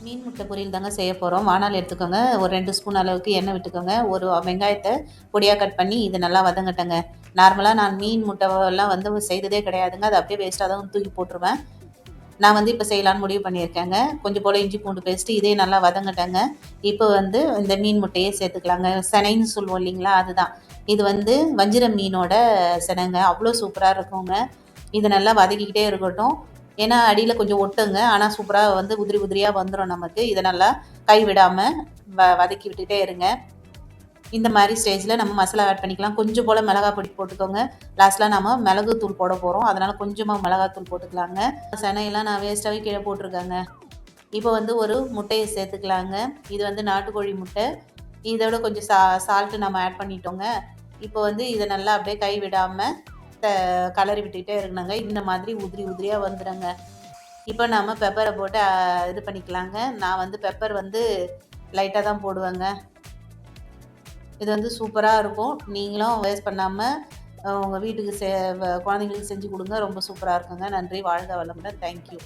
மீன் முட்டை பொரியல் தாங்க செய்ய போகிறோம். வாணலி எடுத்துக்கோங்க. ஒரு 2 ஸ்பூன் அளவுக்கு எண்ணெய் விட்டுக்கோங்க. ஒரு வெங்காயத்தை பொடியாக கட் பண்ணி இது நல்லா வதங்கட்டங்க. நார்மலாக நான் மீன் முட்டைலாம் வந்து செய்ததே கிடையாதுங்க. அது அப்படியே வேஸ்ட்டாக தான் தூக்கி போட்டுருவேன். நான் வந்து இப்போ செய்யலான்னு முடிவு பண்ணியிருக்கேங்க. கொஞ்சம் போல் இஞ்சி பூண்டு பேஸ்ட்டு இதே நல்லா வதங்கட்டங்க. இப்போ வந்து இந்த மீன் முட்டையே சேர்த்துக்கலாங்க. செனைன்னு சொல்லுவோம் இல்லைங்களா, அதுதான். இது வந்து வஞ்சிர மீனோட செனைங்க. அவ்வளோ சூப்பராக இருக்குங்க. இது நல்லா வதக்கிக்கிட்டே இருக்கட்டும். ஏன்னா அடியில் கொஞ்சம் ஒட்டுங்க, ஆனால் சூப்பராக வந்து உதிரி உதிரியாக வந்துடும் நமக்கு. இதை நல்லா கை விடாமல் வதக்கி விட்டுட்டே இருங்க. இந்த மாதிரி ஸ்டேஜில் நம்ம மசாலா ஆட் பண்ணிக்கலாம். கொஞ்சம் போல் மிளகாய் பொடி போட்டுக்கோங்க. லாஸ்ட்டில் நம்ம மிளகு தூள் போட போகிறோம், அதனால் கொஞ்சமாக மிளகாத்தூள் போட்டுக்கலாங்க. செனையெல்லாம் நான் வேஸ்ட்டாகவே கீழே போட்டிருக்கேங்க. இப்போ வந்து ஒரு முட்டையை சேர்த்துக்கலாங்க. இது வந்து நாட்டுக்கோழி முட்டை. இதோட கொஞ்சம் சால்ட்டு நம்ம ஆட் பண்ணிட்டோங்க. இப்போ வந்து இதை நல்லா அப்படியே கை விடாமல் கலரி விட்டுக்கிட்டே இருக்கணுங்க. இந்த மாதிரி உதிரி உதிரியாக வந்துடுங்க. இப்போ நம்ம பெப்பரை போட்டு இது பண்ணிக்கலாங்க. நான் வந்து பெப்பர் வந்து லைட்டாக தான் போடுவேங்க. இது வந்து சூப்பராக இருக்கும். நீங்களும் வேஸ்ட் பண்ணாமல் உங்கள் வீட்டுக்கு குழந்தைங்களுக்கு செஞ்சு கொடுங்க. ரொம்ப சூப்பராக இருக்குங்க. நன்றி. வாழ்க வளமுடன். தேங்க்யூ.